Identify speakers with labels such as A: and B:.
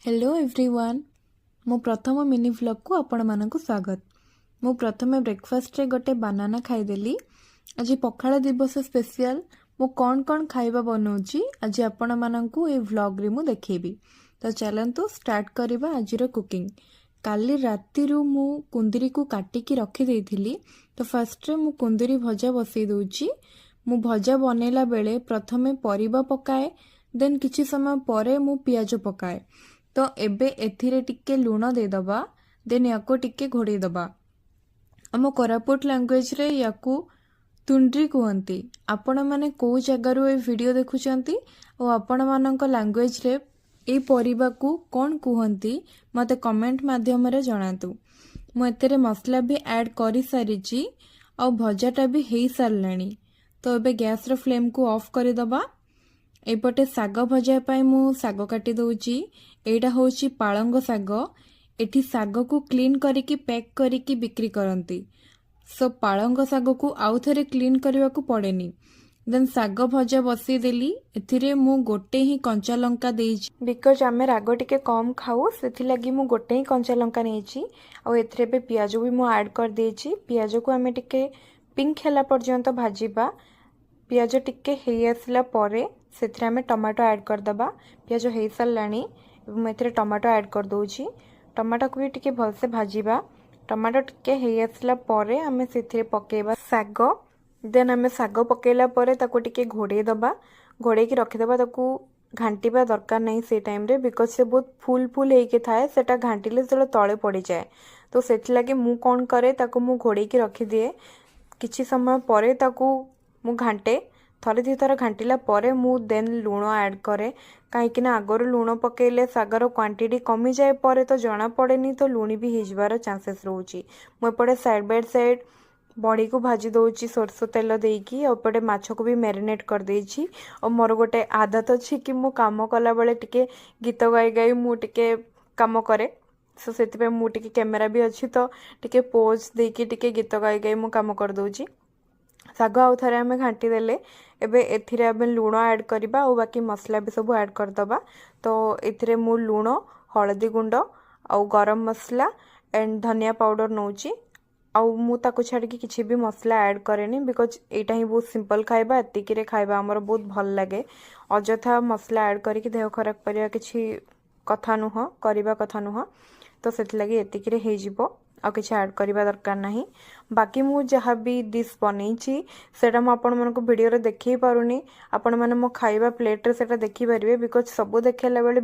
A: Hello everyone मो प्रथम mini vlog को आपण मानक स्वागत। मो प्रथम ब्रेकफास्ट रे गोटे बनाना खाईदेली। आज पखाड़ दिवस स्पेशल मो कौन कौन खाइबा बनाऊँगी आज आपण मानकू ए व्लॉग रे मु देखेबी। तो चलंतु स्टार्ट करबा आजिर कुकिंग। काली राति रु मु कुंदरी को काटिकी रखी देइथिली। तो फर्स्ट रे मु कुंदरी भजा बसई दउची। मु भजा बनेला बेले प्रथमे परिबा पकाए, देन किछि समय परे मु पियाज पकाए। तो एबे एथिरे टिके लूण देदबा, देन याको टिके घोड़े दबा। आम कोरापुट लैंग्वेज रे याकू तुंड्री कहती। आपण माने को जगारू ए वीडियो देखुचंती और आपण मानक लैंग्वेज रे ए परिबा को कौन कहती मते कमेंट माध्यम रे जणातु। मु एतेरे मसला भी ऐड करि सारिची और भजाटा भी हेई सारलानी। तो एबे गैस रो फ्लेम को ऑफ करि दबा। एपटे साग भजा पाई मु साग काटी दउची। एटा होची पालंग साग। एठी साग को क्लीन करिकी पैक करिकी बिक्री करंती। सो पालंग साग को आउ थरे क्लीन करबा को पड़ेनी। देन साग भजा बसी देली। एथिरे मु गोटे ही कंचा लंका देइची बिकॉज आमे राग टिके कम खाऊ, सेथि लागि मु गोटे ही कंचा लंका नेची। आ एथिरे पे पियाज भी मु ऐड कर देइची। पियाज को आमे टिके पिंक हैला पर्यंत भाजीबा। पियाज टिके हेई आसला परे सेथिरे आमे टमाटो ऐड कर दबा। पियाज हेई सारलानी। मैं टमाटो ऐड कर दूची। टमाटो को भी टिके भलसे भाजीबा। टमाटो टिके हेई आसला परे आमे सेथिरे पकेबा साग। देन आमे साग पकेला परे ताको टिके घोड़े दबा। घोड़े की रखी दबा। ताको घांटीबा दरकार नहीं से टाइम रे बिकॉज से बहुत फुल फुल हेके थाए। सेटा घांटीले से तळे पड़ी जाए। तो सेथि लागि मु कोन करे ताको मु घोड़े की रखी दिए। किछि समय परे ताको मु घांटे। थरे दी थर घांटिला परे मु देन लूण ऐड करे। कहीं आगर लूण पकेले सागर क्वांटिटी कमी जाए परे तो जना पड़ेनी। तो लुणी भी हिजबार चांसेस रोची। मुझे साइड बाय साइड बड़ी को भाजी दउची सरसो तेल देकी। एपटे माछ को भी मैरिनेट कर देइची। और मोर गोटे आदत अच्छी कि मु काम कला बेले टिके गीत गाई गाई मु टिके काम करे। सो सेति मु टिके कैमेरा भी अच्छी तो टिके पोज देकी टिके गीत गाई गाई मु काम कर दउची। साग आउ थरे आमे घांटी देले। एबे एथिरे आमे लूण ऐड करबा और बाकी मसला भी सब ऐड कर दबा। तो एथिरे मु लूण, हळदी गुंड और गरम मसला एंड धनिया पाउडर नौची। आउ मु ताको छाड़ी किछि भी मसला ऐड करेनी बिकॉज एटा ही बहुत सिंपल खाइबा। एतिकी रे खाइबा हमर बहुत भल लागे। अजथा मसला ऐड करिक देह खराब करिया किछि कथा नुह, करिबा कथा नुह। तो सेति लागि एतिकी रे हे जिवो। आ किछि ऐड करिबा दरकार नाही। बाकी मु जहाँ भी डिश बनैछि सेटा मु आपण मानको वीडियो रे देखै पारुनी। आपण माने मो खाइबा प्लेट रे सेटा देखि परिबे बिकॉज सब देखेला बेले